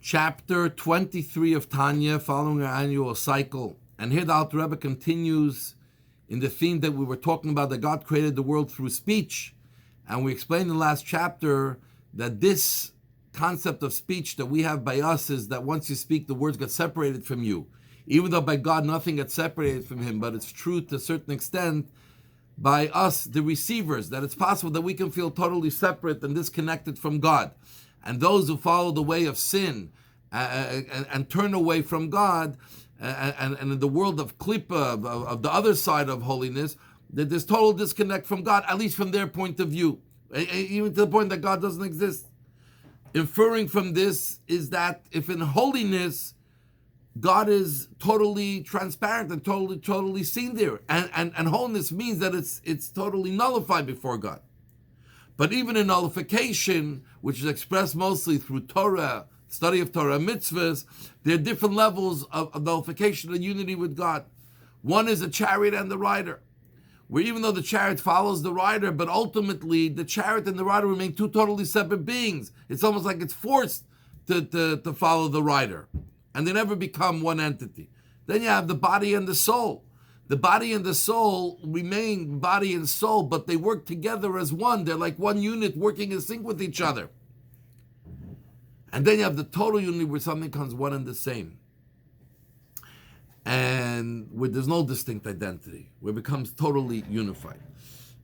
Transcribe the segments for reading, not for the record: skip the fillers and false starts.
Chapter 23 of Tanya, following our annual cycle. And here the Alter Rebbe continues in the theme that we were talking about, that God created the world through speech. And we explained in the last chapter that this concept of speech that we have by us is that once you speak, the words get separated from you. Even though by God nothing gets separated from Him, but it's true to a certain extent by us, the receivers, that it's possible that we can feel totally separate and disconnected from God. And those who follow the way of sin and turn away from God, and in the world of klippa, of the other side of holiness, that there's total disconnect from God, at least from their point of view, even to the point that God doesn't exist. Inferring from this is that if in holiness, God is totally transparent and totally seen there, and holiness means that it's totally nullified before God. But even in nullification, which is expressed mostly through Torah, study of Torah, mitzvos, there are different levels of nullification and unity with God. One is the chariot and the rider, where even though the chariot follows the rider, but ultimately the chariot and the rider remain two totally separate beings. It's almost like it's forced to follow the rider, and they never become one entity. Then you have the body and the soul. The body and the soul remain body and soul, but they work together as one. They're like one unit working in sync with each other. And then you have the total unity where something becomes one and the same. And where there's no distinct identity, where it becomes totally unified.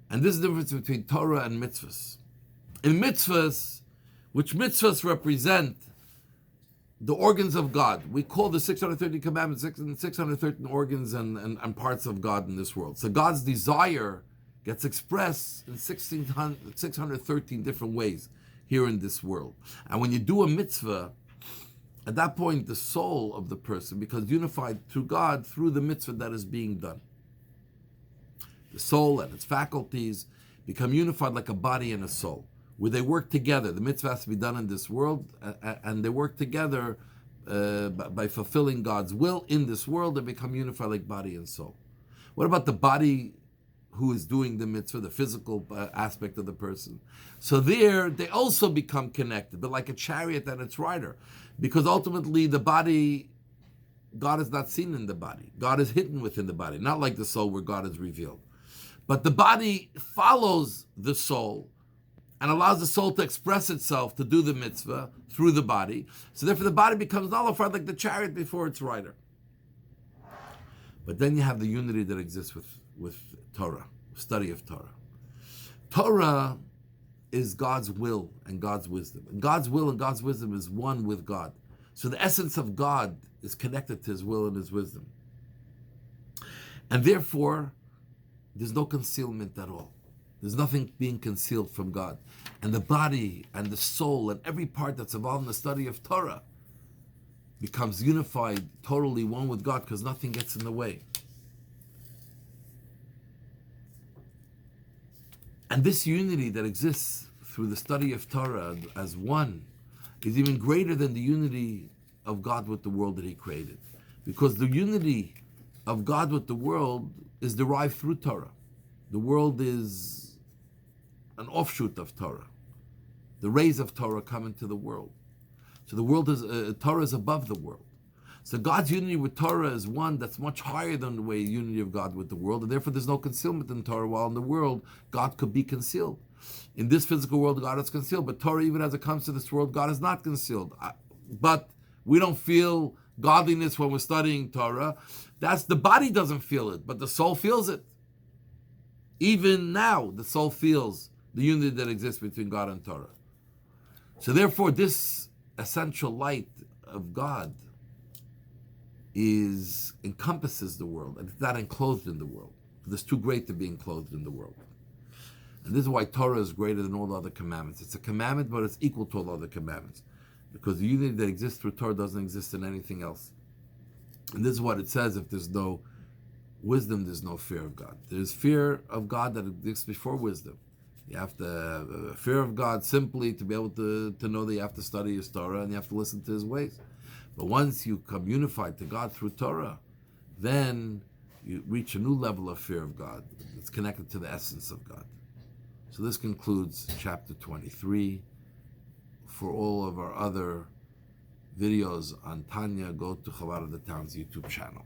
And this is the difference between Torah and mitzvos. In mitzvos, which mitzvos represent the organs of God, we call the 613 commandments 613 organs and parts of God in this world. So God's desire gets expressed in 613 different ways here in this world. And when you do a mitzvah, at that point the soul of the person becomes unified through God through the mitzvah that is being done. The soul and its faculties become unified like a body and a soul, where they work together. The mitzvah has to be done in this world, and they work together by fulfilling God's will in this world. They become unified like body and soul. What about the body who is doing the mitzvah, the physical aspect of the person? So there, they also become connected, but like a chariot and its rider, because ultimately the body, God is not seen in the body. God is hidden within the body, not like the soul where God is revealed. But the body follows the soul and allows the soul to express itself to do the mitzvah through the body. So therefore the body becomes nullified like the chariot before its rider. But then you have the unity that exists with Torah, study of Torah. Torah is God's will and God's wisdom. And God's will and God's wisdom is one with God. So the essence of God is connected to His will and His wisdom. And therefore, there's no concealment at all. There's nothing being concealed from God. And the body and the soul and every part that's involved in the study of Torah becomes unified, totally one with God, because nothing gets in the way. And this unity that exists through the study of Torah as one is even greater than the unity of God with the world that He created. Because the unity of God with the world is derived through Torah. The world is an offshoot of Torah. The rays of Torah come into the world. So the world is, Torah is above the world. So God's unity with Torah is one that's much higher than the way unity of God with the world, and therefore there's no concealment in Torah, while in the world, God could be concealed. In this physical world, God is concealed, but Torah, even as it comes to this world, God is not concealed. But we don't feel godliness when we're studying Torah. That's the body doesn't feel it, but the soul feels it. Even now, the soul feels the unity that exists between God and Torah. So therefore, this essential light of God encompasses the world, and it's not enclosed in the world. It's too great to be enclosed in the world. And this is why Torah is greater than all the other commandments. It's a commandment, but it's equal to all other commandments. Because the unity that exists through Torah doesn't exist in anything else. And this is what it says: if there's no wisdom, there's no fear of God. There's fear of God that exists before wisdom. You have to have fear of God simply to be able to know that you have to study His Torah and you have to listen to His ways. But once you come unified to God through Torah, then you reach a new level of fear of God. It's connected to the essence of God. So this concludes chapter 23. For all of our other videos on Tanya, go to Chabad of the Town's YouTube channel.